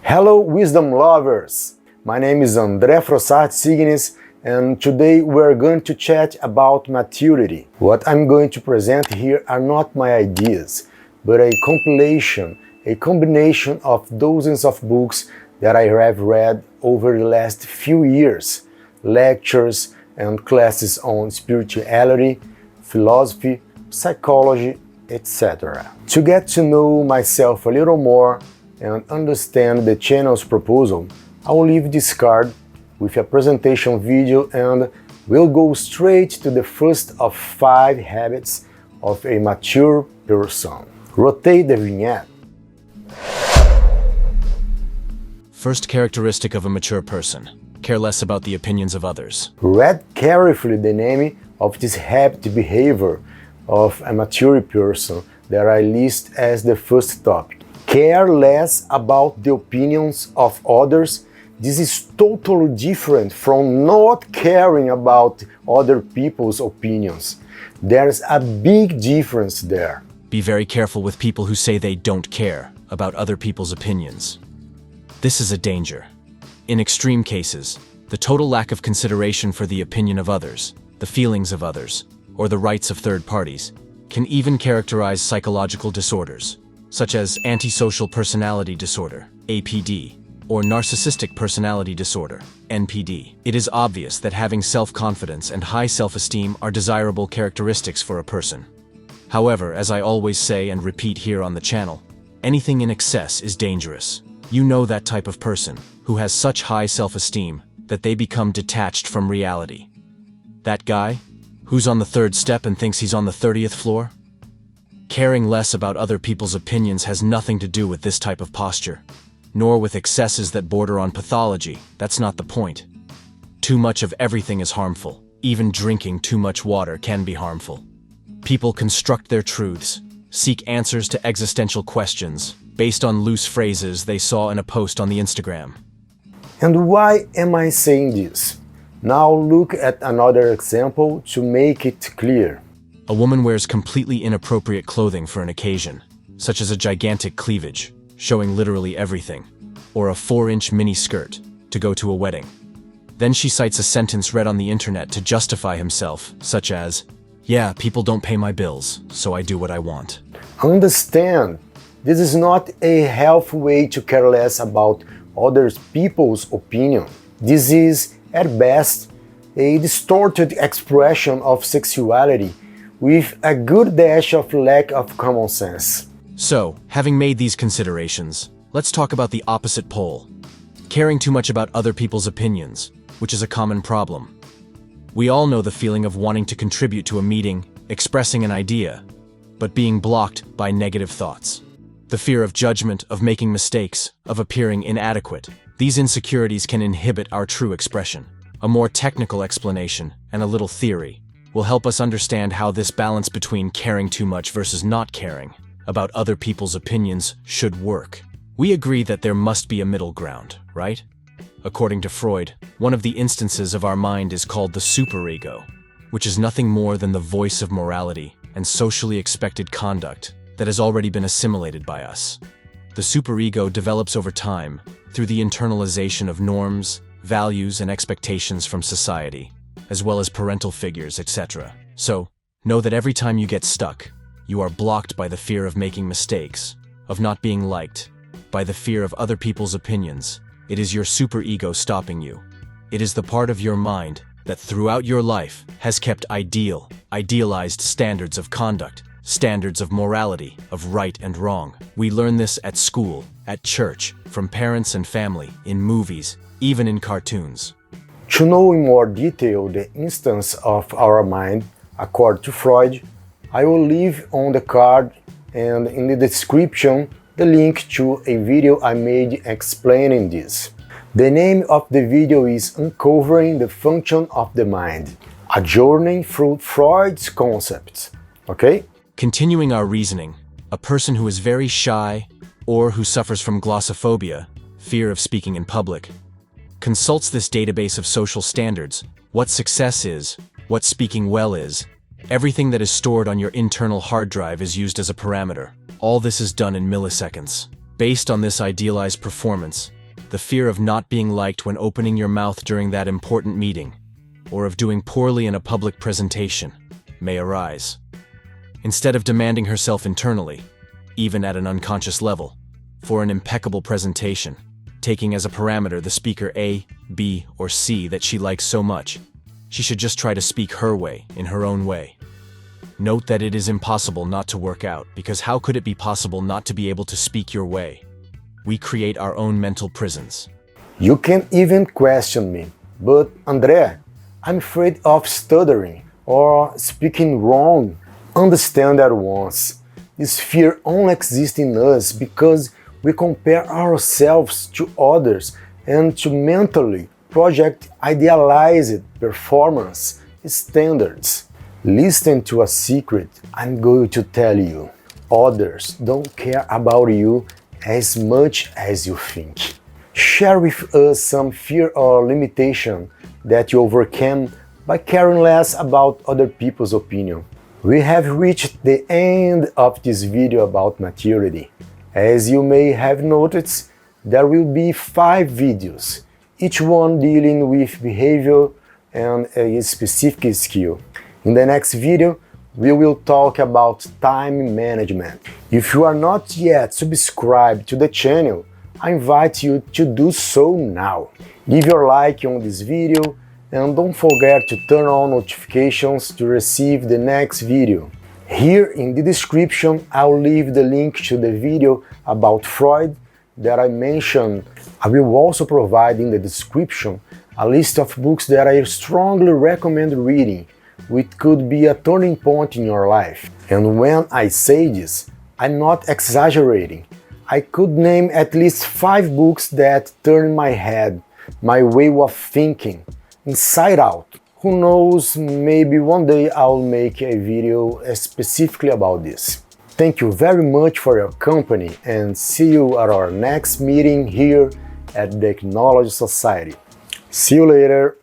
Hello wisdom lovers! My name is André Frossard Signes and today we're going to chat about maturity. What I'm going to present here are not my ideas, but a compilation, a combination of dozens of books that I have read over the last few years, lectures and classes on spirituality, philosophy, psychology, etc. To get to know myself a little more and understand the channel's proposal, I will leave this card with a presentation video and we'll go straight to the first of 5 habits of a mature person. Rotate the vignette. First characteristic of a mature person: care less about the opinions of others. Read carefully the name of this habit behavior of a mature person that I list as the first topic. Care less about the opinions of others. This is totally different from not caring about other people's opinions. There's a big difference there. Be very careful with people who say they don't care about other people's opinions. This is a danger. In extreme cases, the total lack of consideration for the opinion of others, the feelings of others, or the rights of third parties can even characterize psychological disorders, such as antisocial personality disorder, APD, or narcissistic personality disorder, NPD. It is obvious that having self-confidence and high self-esteem are desirable characteristics for a person. However, as I always say and repeat here on the channel, anything in excess is dangerous. You know that type of person who has such high self-esteem that they become detached from reality. That guy who's on the 3rd step and thinks he's on the 30th floor? Caring less about other people's opinions has nothing to do with this type of posture, nor with excesses that border on pathology. That's not the point. Too much of everything is harmful. Even drinking too much water can be harmful. People construct their truths, seek answers to existential questions based on loose phrases they saw in a post on the Instagram. And why am I saying this? Now look at another example to make it clear. A woman wears completely inappropriate clothing for an occasion, such as a gigantic cleavage, showing literally everything, or a 4-inch mini skirt to go to a wedding. Then she cites a sentence read on the internet to justify himself, such as, "Yeah, people don't pay my bills, so I do what I want." Understand, this is not a healthy way to care less about other people's opinion. This is, at best, a distorted expression of sexuality with a good dash of lack of common sense. So, having made these considerations, let's talk about the opposite pole: caring too much about other people's opinions, which is a common problem. We all know the feeling of wanting to contribute to a meeting, expressing an idea, but being blocked by negative thoughts. The fear of judgment, of making mistakes, of appearing inadequate. These insecurities can inhibit our true expression. A more technical explanation and a little theory will help us understand how this balance between caring too much versus not caring about other people's opinions should work. We agree that there must be a middle ground, right? According to Freud, one of the instances of our mind is called the superego, which is nothing more than the voice of morality and socially expected conduct that has already been assimilated by us. The superego develops over time through the internalization of norms, values, and expectations from society, as well as parental figures, etc. So, know that every time you get stuck, you are blocked by the fear of making mistakes, of not being liked, by the fear of other people's opinions. It is your superego stopping you. It is the part of your mind that throughout your life has kept idealized standards of conduct, standards of morality, of right and wrong. We learn this at school, at church, from parents and family, in movies, even in cartoons. To know in more detail the instance of our mind, according to Freud, I will leave on the card and in the description the link to a video I made explaining this. The name of the video is Uncovering the Function of the Mind, a journey through Freud's concepts. Okay? Continuing our reasoning, a person who is very shy or who suffers from glossophobia, fear of speaking in public, consults this database of social standards, what success is, what speaking well is. Everything that is stored on your internal hard drive is used as a parameter. All this is done in milliseconds. Based on this idealized performance, the fear of not being liked when opening your mouth during that important meeting, or of doing poorly in a public presentation, may arise. Instead of demanding herself internally, even at an unconscious level, for an impeccable presentation, taking as a parameter the speaker A, B, or C that she likes so much, she should just try to speak her way, in her own way. Note that it is impossible not to work out, because how could it be possible not to be able to speak your way? We create our own mental prisons. You can even question me, but André, I'm afraid of stuttering or speaking wrong. Understand at once, this fear only exists in us because we compare ourselves to others and to mentally project idealized performance standards. Listen to a secret I'm going to tell you. Others don't care about you as much as you think. Share with us some fear or limitation that you overcame by caring less about other people's opinion. We have reached the end of this video about maturity. As you may have noticed, there will be 5 videos, each one dealing with behavior and a specific skill. In the next video, we will talk about time management. If you are not yet subscribed to the channel, I invite you to do so now. Give your like on this video and don't forget to turn on notifications to receive the next video. Here in the description, I'll leave the link to the video about Freud that I mentioned. I will also provide in the description a list of books that I strongly recommend reading, which could be a turning point in your life. And when I say this, I'm not exaggerating. I could name at least 5 books that turned my head, my way of thinking, inside out. Who knows, maybe one day I'll make a video specifically about this. Thank you very much for your company and see you at our next meeting here at the Technology Society. See you later!